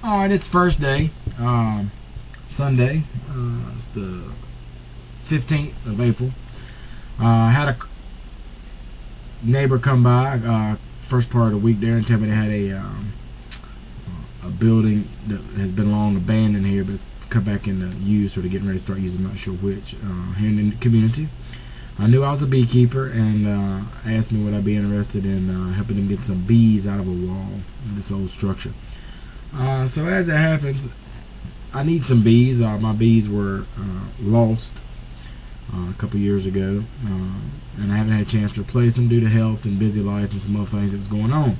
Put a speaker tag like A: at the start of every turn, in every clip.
A: Alright, it's first day, Sunday. It's the 15th of April. I had a neighbor come by first part of the week there and tell me they had a building that has been long abandoned here, but it's come back into use, or they're getting ready to start using, I'm not sure which, here in the community. I knew I was a beekeeper, and asked me would I be interested in helping them get some bees out of a wall of this old structure. So as it happens, I need some bees. My bees were lost a couple years ago, and I haven't had a chance to replace them due to health and busy life and some other things that was going on.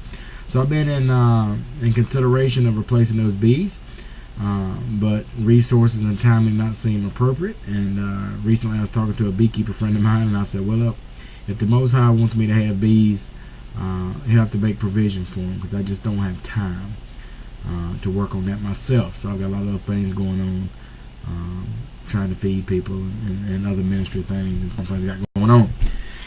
A: So I've been in consideration of replacing those bees, but resources and timing not seem appropriate. And recently I was talking to a beekeeper friend of mine, and I said, well, if the Most High wants me to have bees, he'll have to make provision for them, because I just don't have time to work on that myself. So I've got a lot of other things going on, trying to feed people and other ministry things and things I got going on.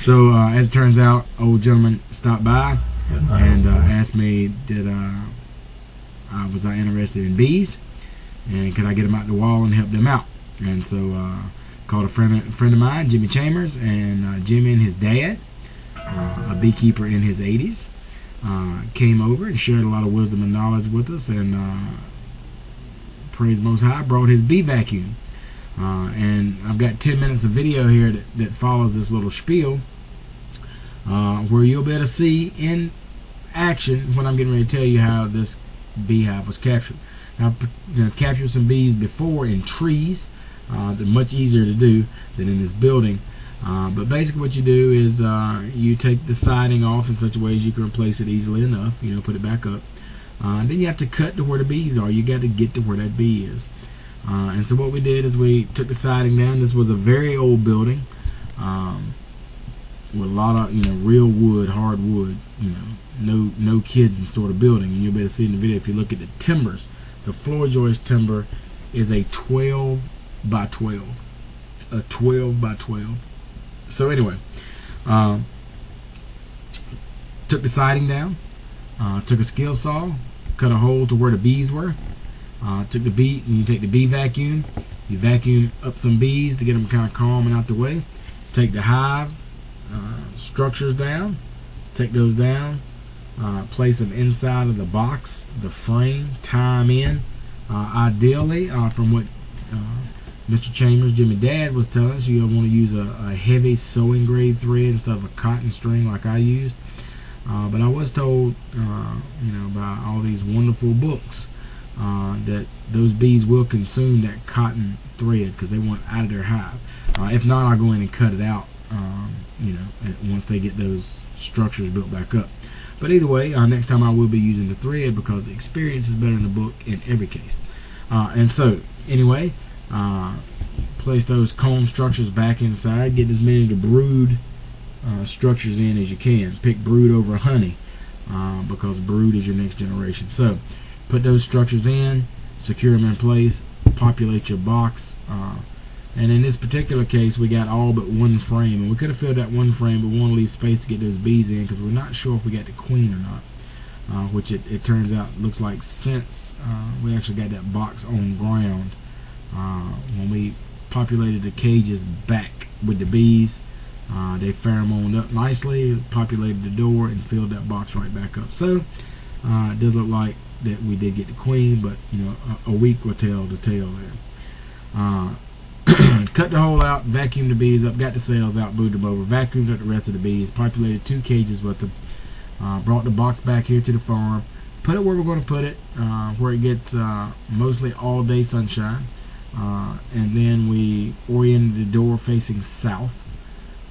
A: So as it turns out, old gentleman stopped by and asked me was I interested in bees, and could I get them out the wall and help them out. And so called a friend of mine, Jimmy Chambers, and Jimmy and his dad, a beekeeper in his 80s, came over and shared a lot of wisdom and knowledge with us, and praise Most High, brought his bee vacuum. And I've got 10 minutes of video here that follows this little spiel, where you'll be able to see in action when I'm getting ready to tell you how this beehive was captured. Now, I've captured some bees before in trees. They're much easier to do than in this building. But basically what you do is you take the siding off in such a way as you can replace it easily enough, put it back up. Then you have to cut to where the bees are. You got to get to where that bee is. And so what we did is we took the siding down. This was a very old building, with a lot of real wood, hard wood, no kidding sort of building. And you'll be able to see in the video, if you look at the timbers, the floor joist timber is a 12 by 12, a 12 by 12. So anyway, took the siding down, took a skill saw, cut a hole to where the bees were, took the bee, and you take the bee vacuum, you vacuum up some bees to get them kind of calm and out the way. Take the hive structures down, take those down, place them inside of the box, the frame, tie them in. Ideally, from what Mr. Chambers, Jimmy Dad, was telling us, you want to use a heavy sewing grade thread instead of a cotton string like I used. But I was told, by all these wonderful books, that those bees will consume that cotton thread because they want it out of their hive. If not, I'll go in and cut it out, once they get those structures built back up. But either way, next time I will be using the thread, because the experience is better in the book in every case. And so, anyway, place those comb structures back inside. Get as many of the brood structures in as you can. Pick brood over honey, because brood is your next generation. So put those structures in, secure them in place, populate your box. And in this particular case, we got all but one frame, and we could have filled that one frame, but we want to leave space to get those bees in, because we're not sure if we got the queen or not. Which it turns out looks like, since we actually got that box on ground, when we populated the cages back with the bees, they pheromoned up nicely, populated the door, and filled that box right back up. So it does look like that we did get the queen, but a week will tell the tale there. Cut the hole out, vacuumed the bees up, got the cells out, moved them over, vacuumed up the rest of the bees, populated 2 cages with them, brought the box back here to the farm, put it where we're going to put it, where it gets mostly all day sunshine, and then we oriented the door facing south.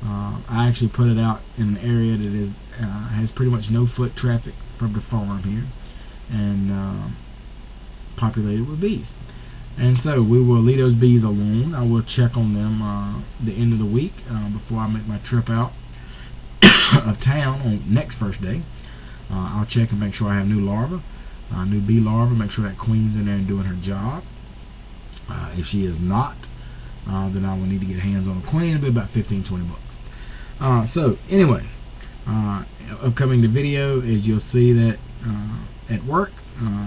A: I actually put it out in an area that has pretty much no foot traffic from the farm here, and populated with bees. And so we will leave those bees alone. I will check on them the end of the week, before I make my trip out of town on next first day. I'll check and make sure I have new larvae, new bee larvae, make sure that queen's in there and doing her job. If she is not, then I will need to get hands on a queen. It'll be about 15-20 bucks. So anyway, upcoming the video is, you'll see that at work,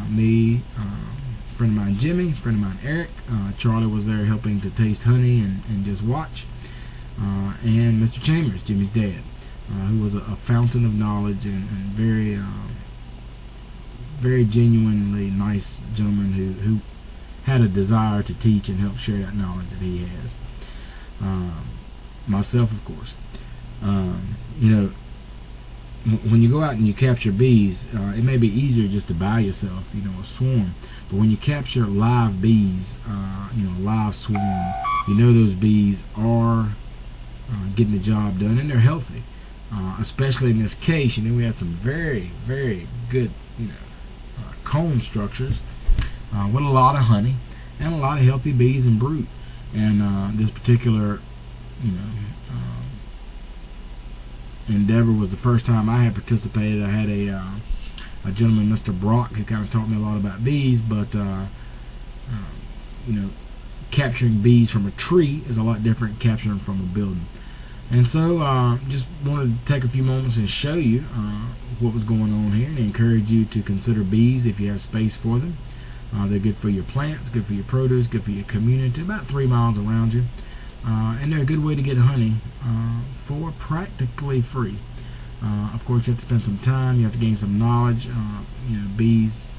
A: me, mine Jimmy, a friend of mine Eric, Charlie was there helping to taste honey and just watch, and Mr. Chambers, Jimmy's dad, who was a fountain of knowledge and very very genuinely nice gentleman who had a desire to teach and help share that knowledge that he has. Myself, of course. You know, when you go out and you capture bees, it may be easier just to buy yourself, you know, a swarm. But when you capture live bees, you know, live swarm, you know those bees are getting the job done, and they're healthy. Especially in this case, you know, we had some very, very good, you know, comb structures with a lot of honey and a lot of healthy bees and brood. And this particular, you know, endeavor was the first time I had participated. I had a gentleman, Mr. Brock, who kind of taught me a lot about bees, but you know, capturing bees from a tree is a lot different than capturing them from a building. And so just wanted to take a few moments and show you what was going on here, and encourage you to consider bees if you have space for them. They're good for your plants, good for your produce, good for your community, about 3 miles around you. And they're a good way to get honey for practically free. Of course, you have to spend some time, you have to gain some knowledge. You know, bees,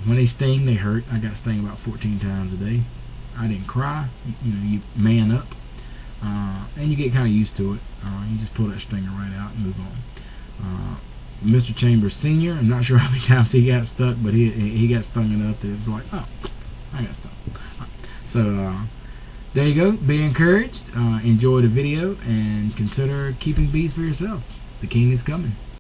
A: when they sting, they hurt. I got stung about 14 times a day. I didn't cry. You know, you man up. And you get kind of used to it. You just pull that stinger right out and move on. Mr. Chambers Sr., I'm not sure how many times he got stuck, but he got stung enough that it was like, oh, I got stuck. So there you go. Be encouraged. Enjoy the video and consider keeping bees for yourself. The king is coming.